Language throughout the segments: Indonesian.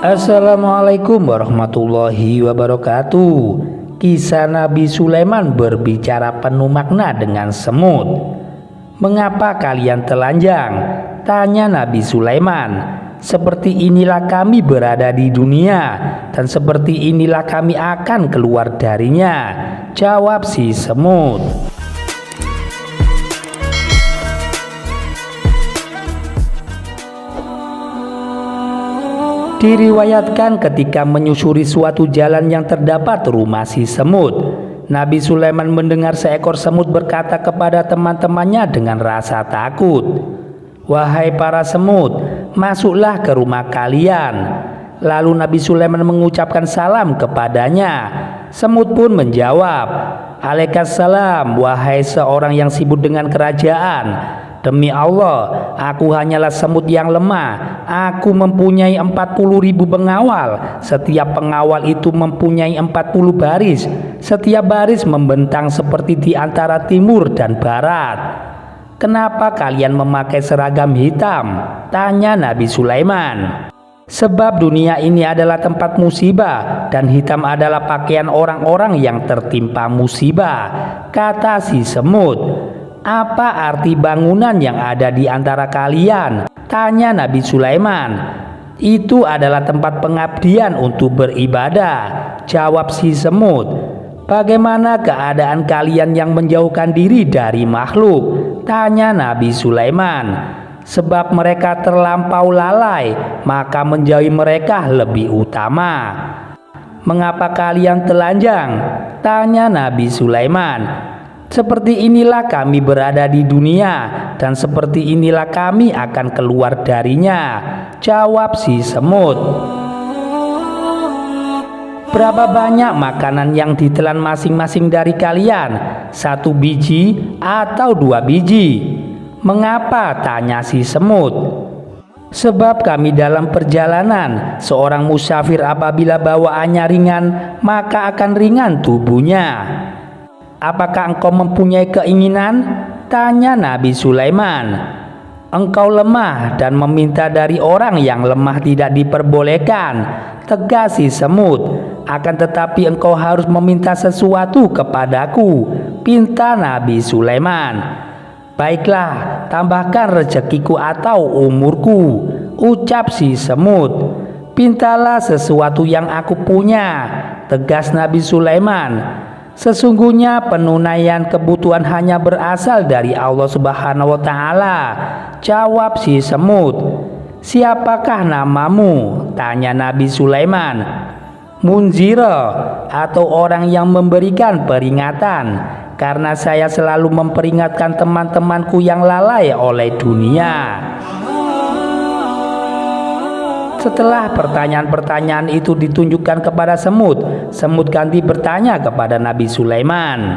Assalamualaikum warahmatullahi wabarakatuh. Kisah Nabi Sulaiman berbicara penuh makna dengan semut. Mengapa kalian telanjang? Tanya Nabi Sulaiman. Seperti inilah kami berada di dunia, dan seperti inilah kami akan keluar darinya, jawab si semut. Diriwayatkan ketika menyusuri suatu jalan yang terdapat rumah si semut, Nabi Sulaiman mendengar seekor semut berkata kepada teman-temannya dengan rasa takut, "Wahai para semut, masuklah ke rumah kalian." Lalu Nabi Sulaiman mengucapkan salam kepadanya. Semut pun menjawab, "Waalaikumsalam, wahai seorang yang sibuk dengan kerajaan. Demi Allah, aku hanyalah semut yang lemah. Aku mempunyai 40.000 pengawal. Setiap pengawal itu mempunyai 40 baris. Setiap baris membentang seperti di antara timur dan barat." "Kenapa kalian memakai seragam hitam?" tanya Nabi Sulaiman. "Sebab dunia ini adalah tempat musibah, dan hitam adalah pakaian orang-orang yang tertimpa musibah," kata si semut. "Apa arti bangunan yang ada di antara kalian?" tanya Nabi Sulaiman. "Itu adalah tempat pengabdian untuk beribadah," jawab si semut. "Bagaimana keadaan kalian yang menjauhkan diri dari makhluk?" tanya Nabi Sulaiman. "Sebab mereka terlampau lalai, maka menjauhi mereka lebih utama." "Mengapa kalian telanjang?" tanya Nabi Sulaiman. "Seperti inilah kami berada di dunia, dan seperti inilah kami akan keluar darinya," jawab si semut. "Berapa banyak makanan yang ditelan masing-masing dari kalian? 1 biji atau 2 biji?" "Mengapa?" tanya si semut. "Sebab kami dalam perjalanan. Seorang musafir apabila bawaannya ringan, maka akan ringan tubuhnya." "Apakah engkau mempunyai keinginan?" tanya Nabi Sulaiman. "Engkau lemah dan meminta dari orang yang lemah tidak diperbolehkan," tegas si semut. "Akan tetapi engkau harus meminta sesuatu kepadaku," pinta Nabi Sulaiman. "Baiklah, tambahkan rezekiku atau umurku," ucap si semut. "Pintalah sesuatu yang aku punya," tegas Nabi Sulaiman. "Sesungguhnya penunaian kebutuhan hanya berasal dari Allah Subhanahu wa Ta'ala," jawab si semut. "Siapakah namamu?" tanya Nabi Sulaiman. "Munzira, atau orang yang memberikan peringatan, karena saya selalu memperingatkan teman-temanku yang lalai oleh dunia." Setelah pertanyaan-pertanyaan itu ditunjukkan kepada semut, semut ganti bertanya kepada Nabi Sulaiman.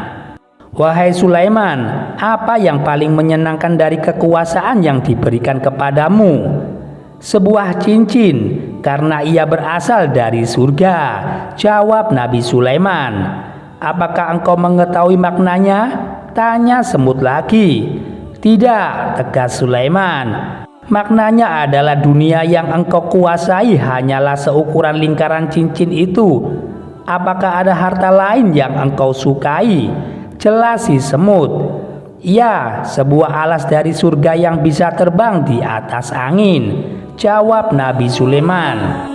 "Wahai Sulaiman, apa yang paling menyenangkan dari kekuasaan yang diberikan kepadamu?" "Sebuah cincin, karena ia berasal dari surga," jawab Nabi Sulaiman. "Apakah engkau mengetahui maknanya?" tanya semut lagi. "Tidak," tegas Sulaiman. "Maknanya adalah dunia yang engkau kuasai hanyalah seukuran lingkaran cincin itu. Apakah ada harta lain yang engkau sukai?" Jelas si semut. "Ya, sebuah alas dari surga yang bisa terbang di atas angin," jawab Nabi Sulaiman.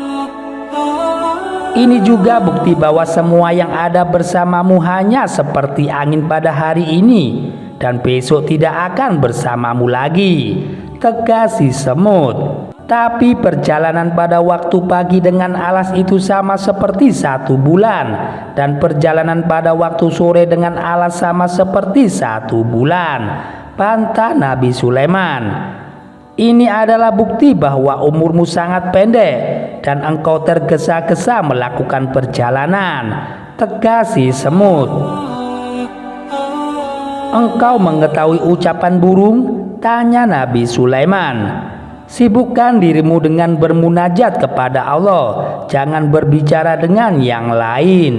"Ini juga bukti bahwa semua yang ada bersamamu hanya seperti angin pada hari ini, dan besok tidak akan bersamamu lagi," tegas si semut. "Tapi perjalanan pada waktu pagi dengan alas itu sama seperti 1 bulan, dan perjalanan pada waktu sore dengan alas sama seperti 1 bulan," bantah Nabi Sulaiman. "Ini adalah bukti bahwa umurmu sangat pendek, dan engkau tergesa-gesa melakukan perjalanan," tegas si semut. "Engkau mengetahui ucapan burung?" tanya Nabi Sulaiman. "Sibukkan dirimu dengan bermunajat kepada Allah, jangan berbicara dengan yang lain,"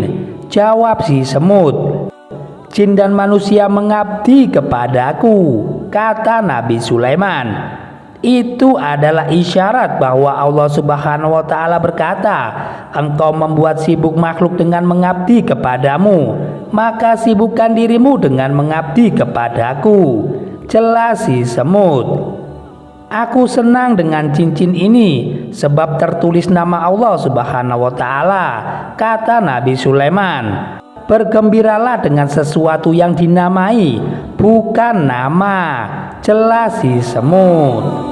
jawab si semut. "Jin dan manusia mengabdi kepadaku," kata Nabi Sulaiman. Itu adalah isyarat bahwa Allah Subhanahu wa Ta'ala berkata, "Engkau membuat sibuk makhluk dengan mengabdi kepadamu, maka sibukkan dirimu dengan mengabdi kepadaku." Jelas si semut. "Aku senang dengan cincin ini sebab tertulis nama Allah Subhanahu wa Ta'ala," kata Nabi Sulaiman. "Bergembiralah dengan sesuatu yang dinamai, bukan nama." Jelas si semut.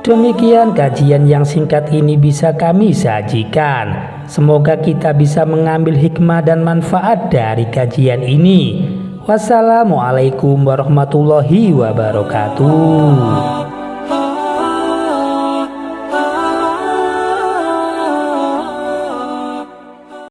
Demikian kajian yang singkat ini bisa kami sajikan. Semoga kita bisa mengambil hikmah dan manfaat dari kajian ini. Wassalamualaikum warahmatullahi wabarakatuh.